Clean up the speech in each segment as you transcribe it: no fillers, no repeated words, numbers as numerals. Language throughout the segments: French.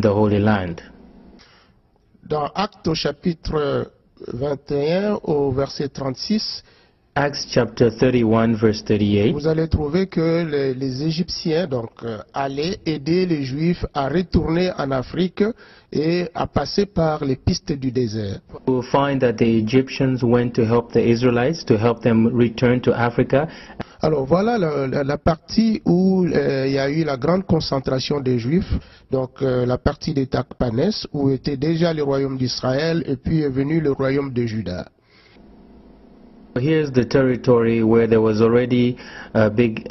the Holy Land. Dans Actes au chapitre 21 au verset 36, Acts chapter 31 verse 38. vous allez trouver que les Égyptiens allaient aider les Juifs à retourner en Afrique et à passer par les pistes du désert. You will find that the Egyptians went to help the Israelites to help them return to Africa. Alors voilà la partie où il y a eu la grande concentration des Juifs, donc la partie des Takpanes, où était déjà le royaume d'Israël et puis est venu le royaume de Juda. Here's the territory where there was already a big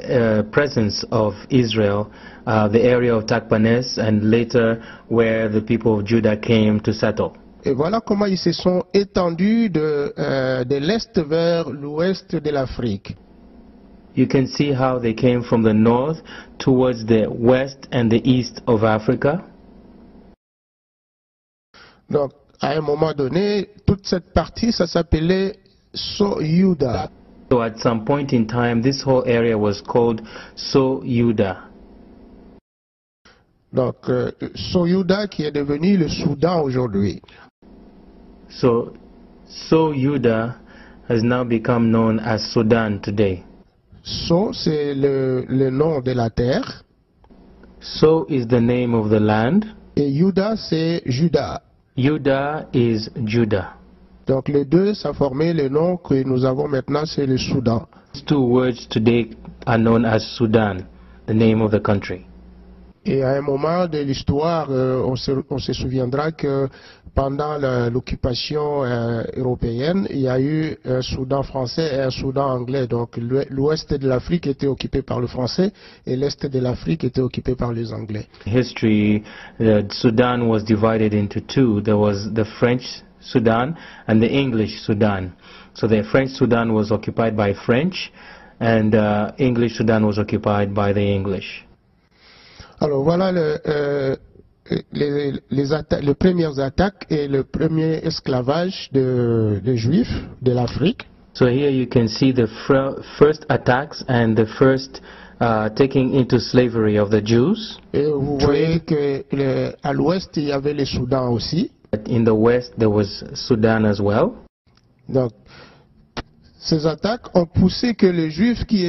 presence of Israel, the area of Takpanes, and later where the people of Judah came to settle. Et voilà comment ils se sont étendus de l'est vers l'ouest de l'Afrique. You can see how they came from the north towards the west and the east of Africa. Donc, à un moment donné, toute cette partie, ça s'appelait So-Yuda. So at some point in time, this whole area was called So-Yuda. Donc, So-Yuda qui est devenu le Soudan aujourd'hui. So So-Yuda has now become known as Sudan today. So, c'est le nom de la terre. So is the name of the land. Et Yuda, c'est Juda. Judah is Judah. Donc, les deux, ça formait le nom que nous avons maintenant, c'est le Soudan. These two words today are known as Sudan, the name of the country. Et à un moment de l'histoire, on se souviendra que pendant l'occupation européenne, il y a eu un Soudan français et un Soudan anglais. Donc l'ouest de l'Afrique était occupé par le français et l'est de l'Afrique était occupé par les anglais. History, Sudan was divided into two. There was the French Sudan and the English Sudan. So the French Sudan was occupied by French and English Sudan was occupied by the English. Alors voilà les premières attaques et le premier esclavage des Juifs de l'Afrique. So here you can see the first attacks and the first taking into slavery of the Jews. Et vous voyez qu'à l'ouest il y avait le Soudan aussi. In the west there was Sudan as well. Donc ces attaques ont poussé que les Juifs qui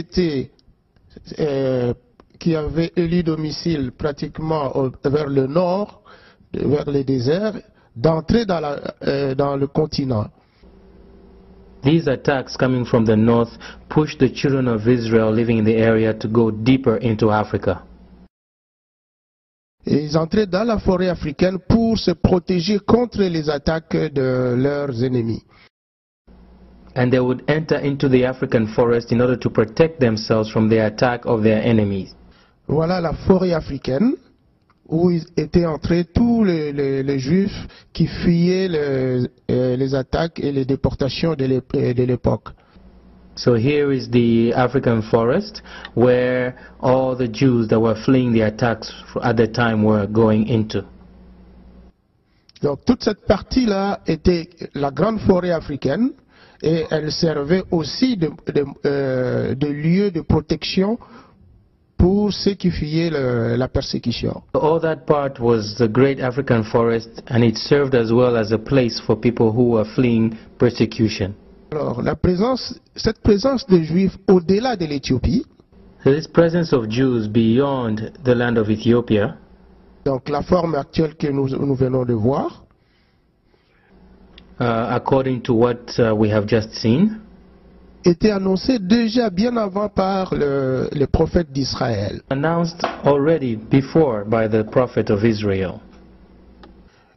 avaient élu domicile pratiquement vers le nord, vers les déserts, d'entrer dans le continent. These attacks coming from the north pushed the children of Israel living in the area to go deeper into Africa. Et ils entraient dans la forêt africaine pour se protéger contre les attaques de leurs ennemis. And they would enter into the African forest in order to protect themselves from the attack of their enemies. Voilà la forêt africaine où étaient entrés tous les Juifs qui fuyaient les attaques et les déportations de l'époque. So here is the African forest where all the Jews that were fleeing the attacks at the time were going into. Donc toute cette partie-là était la grande forêt africaine et elle servait aussi de lieu de protection pour ceux qui fuyaient la persécution. All that part was the great African forest and it served as well as a place for people who were fleeing persecution. Alors cette présence de Juifs au-delà de l'Éthiopie, This presence of Jews beyond the land of Ethiopia, donc la forme actuelle que nous venons de voir, according to what we have just seen, était annoncée déjà bien avant par le prophète d'Israël. announced already before by the prophet of Israel.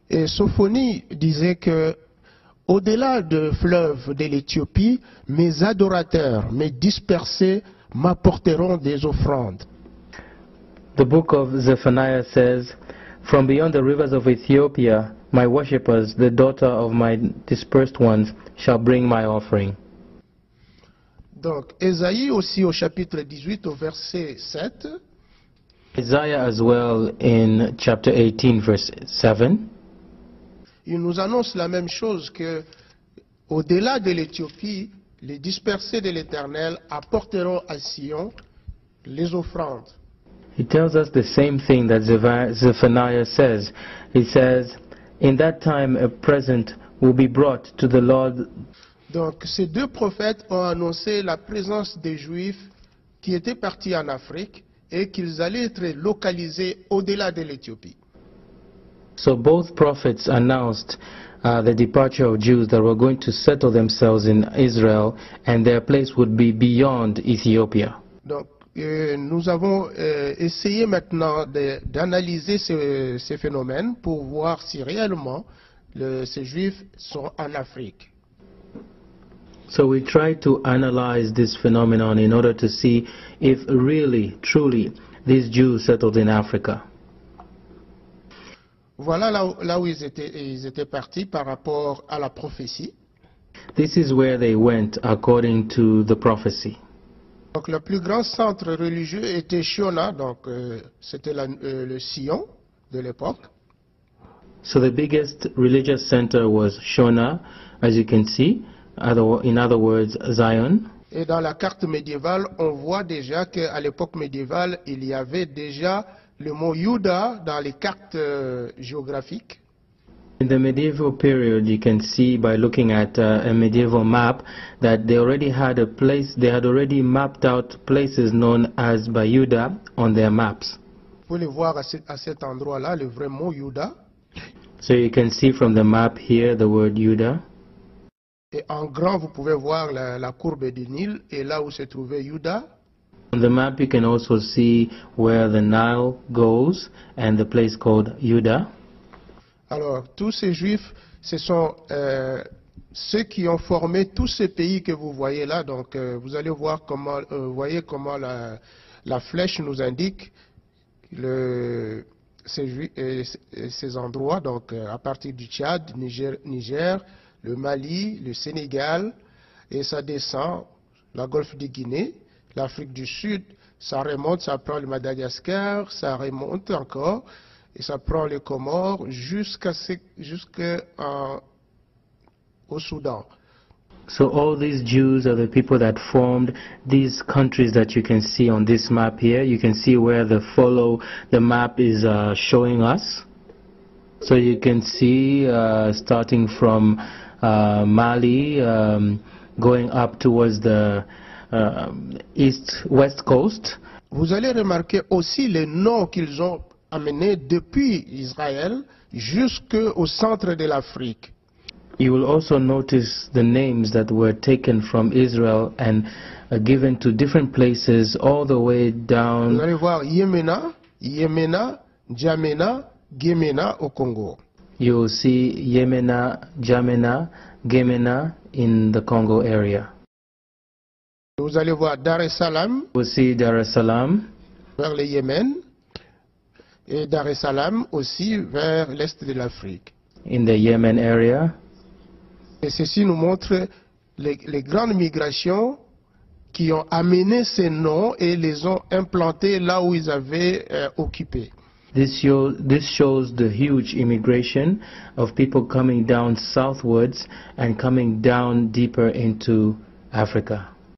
Et Sophonie disait que au-delà du fleuve de l'Éthiopie, mes adorateurs, mes dispersés, m'apporteront des offrandes. The book of Zephaniah says, "From beyond the rivers of Ethiopia, my worshippers, the daughter of my dispersed ones, shall bring my offering." Donc, Ésaïe aussi au chapitre 18, au verset 7, Isaiah as well in chapter 18 verse 7. il nous annonce la même chose que au-delà de l'Éthiopie, les dispersés de l'Éternel apporteront à Sion les offrandes. It tells us the same thing that Zephaniah says. It says, in that time a present will be brought to the Lord. Donc ces deux prophètes ont annoncé la présence des Juifs qui étaient partis en Afrique et qu'ils allaient être localisés au-delà de l'Éthiopie. So both prophets announced the departure of Jews that were going to settle themselves in Israel, and their place would be beyond Ethiopia. Donc nous avons essayé maintenant d'analyser ces phénomènes pour voir si réellement ces Juifs sont en Afrique. So we try to analyze this phenomenon in order to see if really, truly, these Jews settled in Africa. Voilà là où ils étaient partis par rapport à la prophétie. This is where they went according to the prophecy. Donc le plus grand centre religieux était Shona, donc c'était le Sion de l'époque. So the biggest religious center was Shona, as you can see. In other words, Zion. Et dans la carte médiévale, on voit déjà qu'à l'époque médiévale, il y avait déjà le mot Juda dans les cartes géographiques. In the medieval period, you can see by looking at a medieval map that they already had a place, they had already mapped out places known as Bayuda on their maps. Vous pouvez voir à cet endroit-là le vrai mot Juda. So you can see from the map here the word Juda. Et en grand, vous pouvez voir la courbe du Nil et là où se trouvait Juda. On the map you can also see where the Nile goes and the place called Juda. Alors, tous ces Juifs, ce sont ceux qui ont formé tous ces pays que vous voyez là. Donc, vous allez voir comment, voyez comment la flèche nous indique ces endroits. Donc, à partir du Tchad, Niger, le Mali, le Sénégal, et ça descend, la Golfe de Guinée, l'Afrique du Sud, ça remonte, ça prend le Madagascar, ça remonte encore, et ça prend les Comores jusqu'au Soudan. So all these Jews are the people that formed these countries that you can see on this map here. You can see where the map is showing us. So you can see starting from Mali, going up towards the west coast. Vous allez remarquer aussi les noms qu'ils ont amenés depuis Israël jusqu'au centre de l'Afrique. You will also notice the names that were taken from Israel and given to different places all the way down. Vous allez voir Yemena, N'Djamena, Gemena au Congo. You will see Yemena, N'Djamena, Gemena in the Congo area. Vous allez voir Dar es Salaam. We'll see Dar es Salaam vers le Yémen et Dar es Salaam aussi vers l'est de l'Afrique. In the Yemen area. Et ceci nous montre les grandes migrations qui ont amené ces noms et les ont implantés là où ils avaient occupé. This shows the huge immigration of people coming down southwards and coming down deeper into Africa.